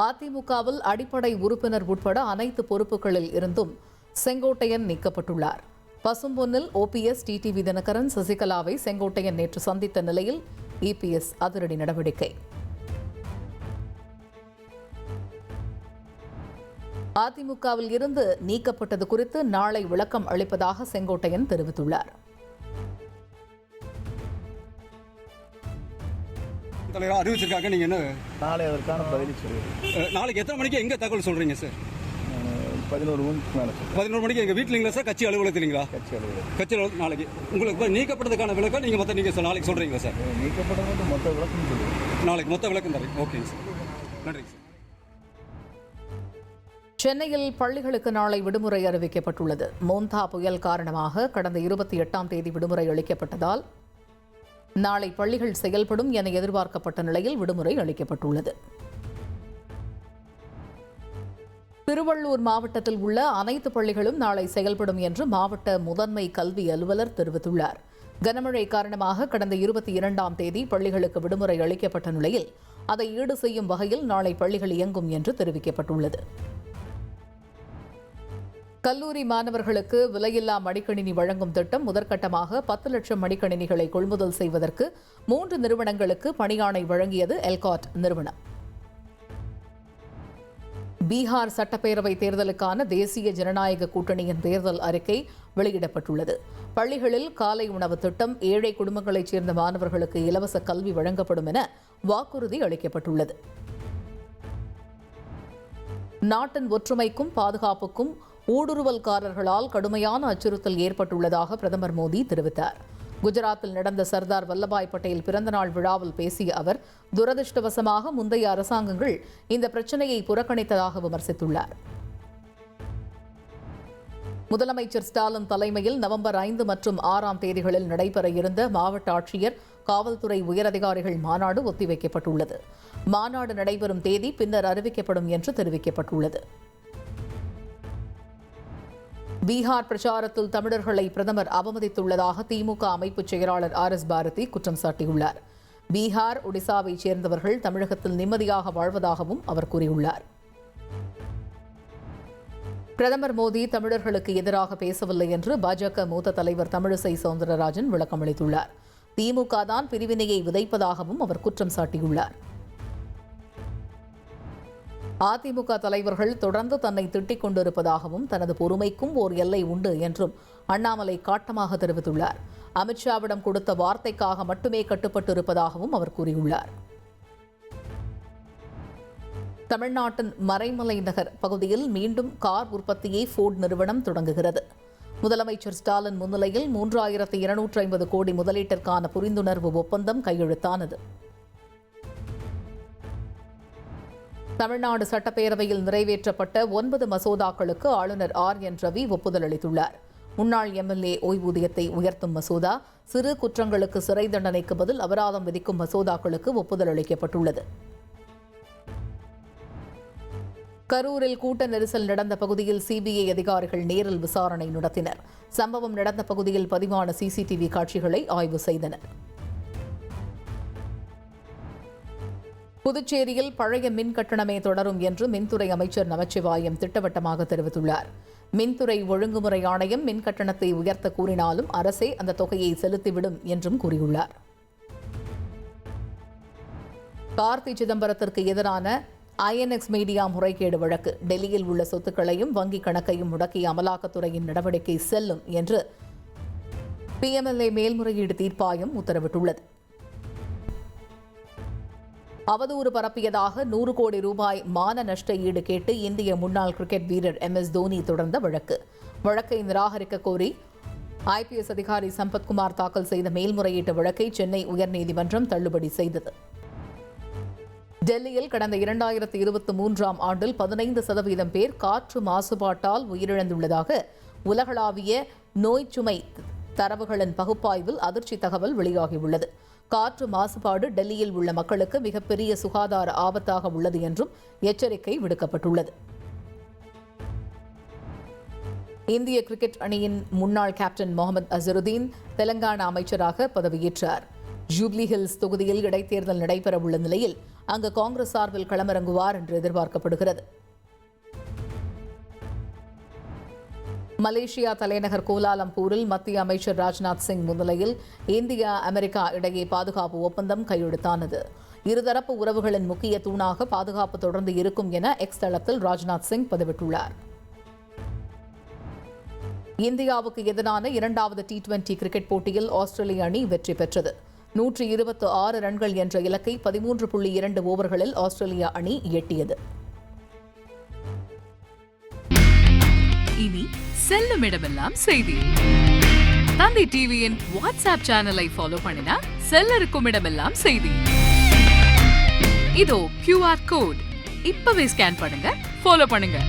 அதிமுகவில் அடிப்படை உறுப்பினர் உட்பட அனைத்து பொறுப்புகளில் இருந்தும் செங்கோட்டையன் நீக்கப்பட்டுள்ளார். பசும்பொன்னில் OPS டிடிவி தினகரன் சசிகலாவை செங்கோட்டையன் நேற்று சந்தித்த நிலையில் EPS அதிரடி நடவடிக்கை. அதிமுகவில் இருந்து நீக்கப்பட்டது குறித்து நாளை விளக்கம் அளிப்பதாக செங்கோட்டையன் தெரிவித்துள்ளார். அறிவிச்சிருக்காங்க. நீங்க என்ன நாளை அதற்கான பதில் சொல்லுங்கள். நாளைக்கு எத்தனை மணிக்கு எங்க தகவல் சொல்றீங்க சார்? 11 மணிக்கு மேலே. 11 மணிக்கு எங்க வீட்டிலீங்களா சார்? கட்சி அலுவலகத்திலீங்களா? கட்சி அலுவலகம். கட்சி அலுவலகம் நாளைக்கு உங்களுக்கு நீக்கப்பட்டதுக்கான விளக்கம் நீங்க நாளைக்கு சொல்றீங்களா சார்? நீக்கப்பட்டது மொத்த விளக்கம் சொல்லுங்கள். நாளைக்கு மொத்த விளக்கம் தரேன். ஓகேங்க சார், நன்றிங்க சார். சென்னையில் பள்ளிகளுக்கு நாளை விடுமுறை அறிவிக்கப்பட்டுள்ளது. மோந்தா புயல் காரணமாக கடந்த 28ஆம் தேதி விடுமுறை அளிக்கப்பட்டதால் நாளை பள்ளிகள் செயல்படும் என எதிர்பார்க்கப்பட்ட நிலையில் விடுமுறை அளிக்கப்பட்டுள்ளது. திருவள்ளூர் மாவட்டத்தில் உள்ள அனைத்து பள்ளிகளும் நாளை செயல்படும் என்று மாவட்ட முதன்மை கல்வி அலுவலர் தெரிவித்துள்ளார். கனமழை காரணமாக கடந்த 22ஆம் தேதி பள்ளிகளுக்கு விடுமுறை அளிக்கப்பட்ட நிலையில் அதை ஈடு செய்யும் வகையில் நாளை பள்ளிகள் இயங்கும் என்று தெரிவிக்கப்பட்டுள்ளது. கல்லூரி மாணவர்களுக்கு விலையில்லா மடிக்கணினி வழங்கும் திட்டம் முதற்கட்டமாக 10 லட்சம் மடிக்கணினிகளை கொள்முதல் செய்வதற்கு 3 நிறுவனங்களுக்கு பணியாணை வழங்கியது எல்காட் நிறுவனம். பீகார் சட்டப்பேரவை தேர்தலுக்கான தேசிய ஜனநாயக கூட்டணியின் தேர்தல் அறிக்கை வெளியிடப்பட்டுள்ளது. பள்ளிகளில் காலை உணவு திட்டம், ஏழை குடும்பங்களைச் சேர்ந்த மாணவர்களுக்கு இலவச கல்வி வழங்கப்படும் என வாக்குறுதி அளிக்கப்பட்டுள்ளது. நாட்டின் ஒற்றுமைக்கும் பாதுகாப்புக்கும் ஊடுருவல்காரர்களால் கடுமையான அச்சுறுத்தல் ஏற்பட்டுள்ளதாக பிரதமர் மோடி தெரிவித்தார். குஜராத்தில் நடந்த சர்தார் வல்லபாய் பட்டேல் பிறந்தநாள் விழாவில் பேசிய அவர், துரதிருஷ்டவசமாக முந்தைய அரசாங்கங்கள் இந்த பிரச்சினையை புறக்கணித்ததாக விமர்சித்துள்ளார். முதலமைச்சர் ஸ்டாலின் தலைமையில் நவம்பர் 5 மற்றும் 6ஆம் தேதிகளில் நடைபெற இருந்த மாவட்ட ஆட்சியர், காவல்துறை உயரதிகாரிகள் மாநாடு ஒத்திவைக்கப்பட்டுள்ளது. மாநாடு நடைபெறும் தேதி பின்னர் அறிவிக்கப்படும் என்று தெரிவிக்கப்பட்டுள்ளது. பீகார் பிரச்சாரத்தில் தமிழர்களை பிரதமர் அவமதித்துள்ளதாக திமுக அமைப்பு செயலாளர் RS பாரதி குற்றம் சாட்டியுள்ளார். பீகார், ஒடிசாவைச் சேர்ந்தவர்கள் தமிழகத்தில் நிம்மதியாக வாழ்வதாகவும் அவர் கூறியுள்ளார். பிரதமர் மோடி தமிழர்களுக்கு எதிராக பேசவில்லை என்று பாஜக மூத்த தலைவர் தமிழிசை சவுந்தரராஜன் விளக்கம் அளித்துள்ளார். திமுக தான் பிரிவினையை விதைப்பதாகவும் அவர் குற்றம் சாட்டியுள்ளார். அதிமுக தலைவர்கள் தொடர்ந்து தன்னை திட்டிக் கொண்டிருப்பதாகவும் தனது பொறுமைக்கும் ஓர் எல்லை உண்டு என்றும் அண்ணாமலை காட்டமாக தெரிவித்துள்ளார். அமித்ஷாவிடம் கொடுத்த வார்த்தைக்காக மட்டுமே கட்டுப்பட்டிருப்பதாகவும் அவர் கூறியுள்ளார். தமிழ்நாட்டின் மறைமலை நகர் பகுதியில் மீண்டும் கார் உற்பத்தியை ஃபோர்டு நிறுவனம் தொடங்குகிறது. முதலமைச்சர் ஸ்டாலின் முன்னிலையில் 3250 கோடி முதலீட்டிற்கான புரிந்துணர்வு ஒப்பந்தம் கையெழுத்தானது. தமிழ்நாடு சட்டப்பேரவையில் நிறைவேற்றப்பட்ட 9 மசோதாக்களுக்கு ஆளுநர் RN ரவி ஒப்புதல் அளித்துள்ளார். முன்னாள் MLA ஓய்வூதியத்தை உயர்த்தும் மசோதா, சிறு குற்றங்களுக்கு சிறை தண்டனைக்கு பதில் அபராதம் விதிக்கும் மசோதாக்களுக்கு ஒப்புதல் அளிக்கப்பட்டுள்ளது. கரூரில் கூட்ட நெரிசல் நடந்த பகுதியில் CBI அதிகாரிகள் நேரில் விசாரணை நடத்தினர். சம்பவம் நடந்த பகுதியில் பதிவான CCTV காட்சிகளை ஆய்வு செய்தனர். புதுச்சேரியில் பழைய மின் கட்டணமே தொடரும் என்று மின்துறை அமைச்சர் நமச்சிவாயம் திட்டவட்டமாக தெரிவித்துள்ளார். மின்துறை ஒழுங்குமுறை ஆணையம் மின் கட்டணத்தை உயர்த்த கூறினாலும் அரசே அந்த தொகையை செலுத்திவிடும் என்றும் கூறியுள்ளார். கார்த்தி சிதம்பரத்திற்கு எதிரான INX மீடியா முறைகேடு வழக்கு, டெல்லியில் உள்ள சொத்துக்களையும் வங்கிக் கணக்கையும் முடக்கிய அமலாக்கத்துறையின் நடவடிக்கை செல்லும் என்று PMLA மேல்முறையீடு தீர்ப்பாயம் உத்தரவிட்டுள்ளது. அவதூறு பரப்பியதாக 100 கோடி ரூபாய் மான நஷ்ட ஈடு கேட்டு இந்திய முன்னாள் கிரிக்கெட் வீரர் MS தோனி தொடர்ந்த வழக்கை நிராகரிக்க கோரி IPS அதிகாரி சம்பத்குமார் தாக்கல் செய்த மேல்முறையீட்டு வழக்கை சென்னை உயர்நீதிமன்றம் தள்ளுபடி செய்தது. டெல்லியில் கடந்த 2023ஆம் ஆண்டில் 15% பேர் காற்று மாசுபாட்டால் உயிரிழந்துள்ளதாக உலகளாவிய நோய் சுமை தரவுகளின் பகுப்பாய்வில் அதிர்ச்சி தகவல் வெளியாகியுள்ளது. காற்று மாசுபாடு டெல்லியில் உள்ள மக்களுக்கு மிகப்பெரிய சுகாதார ஆபத்தாக உள்ளது என்றும் எச்சரிக்கை விடுக்கப்பட்டுள்ளது. இந்திய கிரிக்கெட் அணியின் முன்னாள் கேப்டன் முகமது அசருதீன் தெலங்கானா அமைச்சராக பதவியேற்றார். ஜூப்ளி ஹில்ஸ் தொகுதியில் இடைத்தேர்தல் நடைபெறவுள்ள நிலையில் அங்கு காங்கிரஸ் சார்பில் களமிறங்குவார் என்று எதிர்பார்க்கப்படுகிறது. மலேசியா தலைநகர் கோலாலம்பூரில் மத்திய அமைச்சர் ராஜ்நாத் சிங் முன்னிலையில் இந்தியா அமெரிக்கா இடையே பாதுகாப்பு ஒப்பந்தம் கையெழுத்தானது. இருதரப்பு உறவுகளின் முக்கிய தூணாக பாதுகாப்பு தொடர்ந்து இருக்கும் என எக்ஸ் தளத்தில் ராஜ்நாத் சிங் பதிவிட்டுள்ளார். இந்தியாவுக்கு எதிரான 2வது T20 கிரிக்கெட் போட்டியில் ஆஸ்திரேலிய அணி வெற்றி பெற்றது. 126 ரன்கள் என்ற இலக்கை 13.2 ஓவர்களில் ஆஸ்திரேலியா அணி எட்டியது. இனி செல்லும் இடமெல்லாம் செய்தி. தந்தி டிவியின் வாட்ஸ்அப் சேனலை ஃபாலோ பண்ணினா செல்ல இருக்கும் இடமெல்லாம் செய்தி. இதோ QR கோட் இப்பவே ஸ்கேன் பண்ணுங்க, ஃபாலோ பண்ணுங்க.